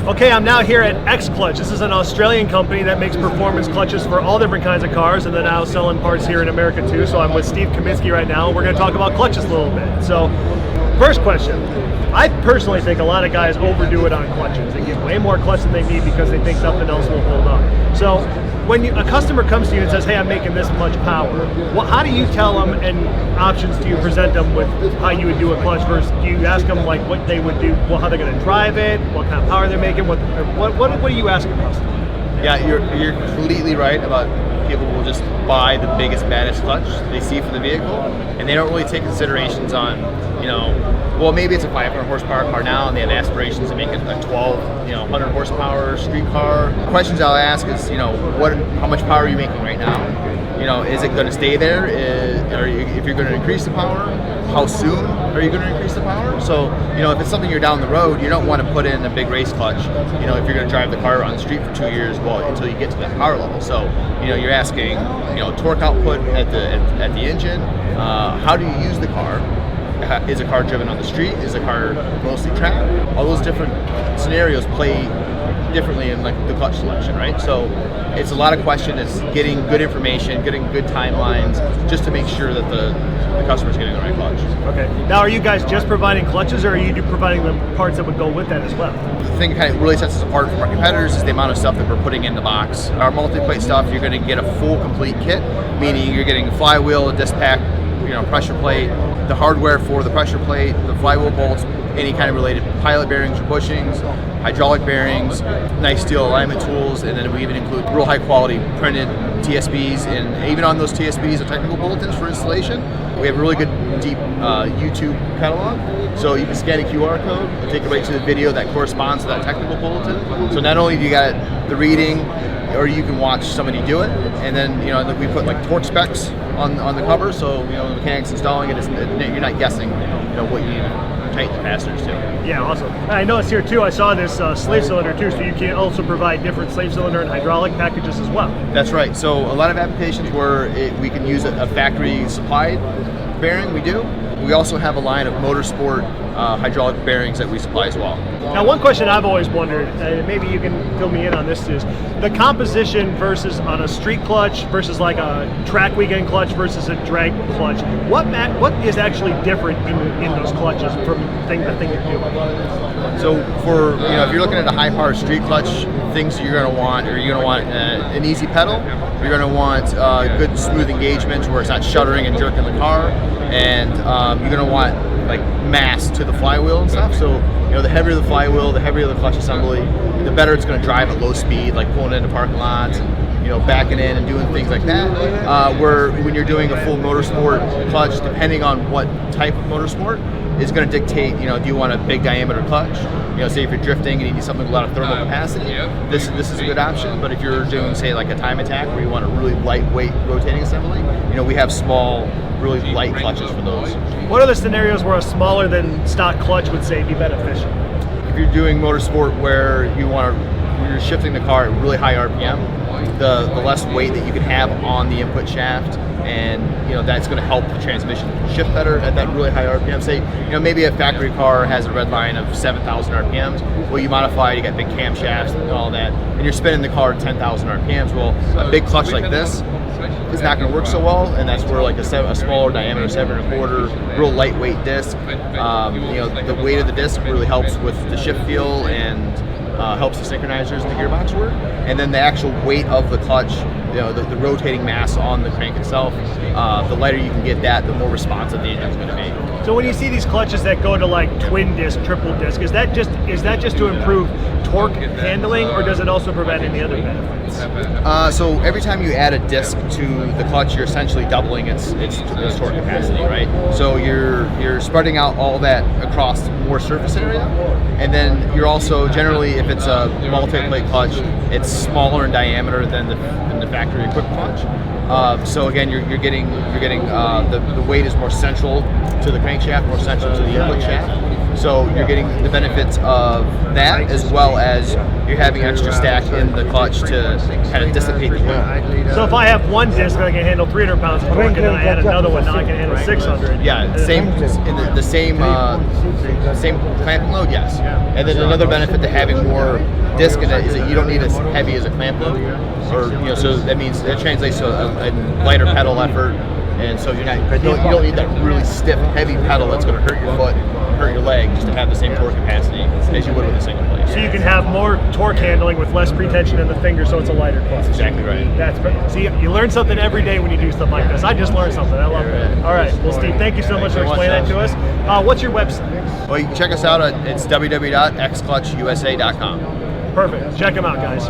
Okay, I'm now here at XClutch. This is an Australian company that makes performance clutches for all different kinds of cars, and they're now selling parts here in America too. So I'm with Steve Kaminsky right now, and we're going to talk about clutches a little bit. So, first question. I personally think a lot of guys overdo it on clutches. They give way more clutch than they need because they think nothing else will hold up. So, when a customer comes to you and says, hey, I'm making this much power, how do you tell them, and options do you present them with how you would do a clutch versus do you ask them like what they would do, how they're going to drive it, what kind of power they're making, what do you ask a customer? Yeah, you're completely right about people will just buy the biggest, baddest clutch they see for the vehicle, and they don't really take considerations on, well, maybe it's a 500 horsepower car now, and they have aspirations to make it a 100 horsepower street car. Questions I'll ask is, how much power are you making right now? Is it going to stay there? If you're going to increase the power, how soon are you going to increase the power? So, if it's something you're down the road, you don't want to put in a big race clutch. If you're going to drive the car on the street for 2 years, well, until you get to that power level. So, you're asking, torque output at the engine. How do you use the car? Is a car driven on the street? Is a car mostly tracked? All those different scenarios play differently in like the clutch selection, right? So it's a lot of questions. It's getting good information, getting good timelines, just to make sure that the customer's getting the right clutch. Okay. Now, are you guys just providing clutches, or are you providing the parts that would go with that as well? The thing that kind of really sets us apart from our competitors is the amount of stuff that we're putting in the box. Our multi-plate stuff, you're going to get a full, complete kit, meaning you're getting a flywheel, a disc pack, pressure plate, the hardware for the pressure plate, the flywheel bolts, any kind of related pilot bearings or bushings, hydraulic bearings, nice steel alignment tools, and then we even include real high quality printed TSBs, and even on those TSBs, the technical bulletins for installation. We have a really good deep YouTube catalog, so you can scan a QR code and take it right to the video that corresponds to that technical bulletin. So not only do you got the reading, or you can watch somebody do it, and then we put like torque specs on the cover, so the mechanics installing it, you're not guessing what you need to tighten the capacitors to. Yeah, awesome. I noticed here too, I saw this slave cylinder too, so you can also provide different slave cylinder and hydraulic packages as well. That's right. So a lot of applications where we can use a factory supplied bearing, we do. We also have a line of motorsport hydraulic bearings that we supply as well. Now, one question I've always wondered, and maybe you can fill me in on this, is the composition versus on a street clutch versus like a track weekend clutch versus a drag clutch. What is actually different in those clutches from thing to thing to do? So for if you're looking at a high power street clutch, things that you're going to want, an easy pedal. You're going to want good smooth engagement where it's not shuddering and jerking the car, and you're going to want like mass to the flywheel and stuff. So the heavier the flywheel, the heavier the clutch assembly, the better it's going to drive at low speed, like pulling into parking lots and backing in and doing things like that. Where when you're doing a full motorsport clutch, depending on what type of motorsport, is going to dictate, do you want a big diameter clutch? Say if you're drifting and you need something with a lot of thermal capacity, this is a good option. But if you're doing, say, like a time attack where you want a really lightweight rotating assembly, we have small, really light clutches for those. What are the scenarios where a smaller than stock clutch would say be beneficial? If you're doing motorsport where you're shifting the car at really high RPM, the less weight that you can have on the input shaft, and that's going to help the transmission shift better at that really high RPM. Say, maybe a factory car has a red line of 7,000 RPMs. Well, you modify, you got big camshafts and all that, and you're spinning the car at 10,000 RPMs. Well, a big clutch like this is not going to work so well, and that's where like a smaller diameter, 7 1/4, real lightweight disc. The weight of the disc really helps with the shift feel and helps the synchronizers and the gearbox work. And then the actual weight of the clutch, the rotating mass on the crank itself, the lighter you can get that, the more responsive the engine's going to be. So when you see these clutches that go to like twin disc, triple disc, is that just to improve torque handling, or does it also provide any other benefits? So every time you add a disc to the clutch, you're essentially doubling its torque capacity, right? So you're spreading out all that across more surface area, and then you're also generally, if it's a multi-plate clutch, it's smaller in diameter than the factory equipped clutch. So again, you're getting the weight is more central to the crankshaft, more central to the input shaft. So you're getting the benefits of that, as well as you're having extra stack in the clutch to kind of dissipate the load. So if I have one disc that I can handle 300 pounds of torque, and then I add another one, now I can handle 600. Yeah, same in the same clamp load, yes. And then another benefit to having more disc in it is that you don't need as heavy as a clamp load, or so that means that translates to a lighter pedal effort, and so you don't need that really stiff, heavy pedal that's going to hurt your foot, hurt your leg, just to have the same torque capacity as you would with a single plate. So you can have more torque handling with less pretension in the finger, so it's a lighter clutch. Exactly right. See, you learn something every day when you do stuff like this. I just learned something. I love it. All right. Well, Steve, thank you so much for explaining that to us. What's your website? Well, you can check us out it's www.xclutchusa.com. Perfect. Check them out, guys.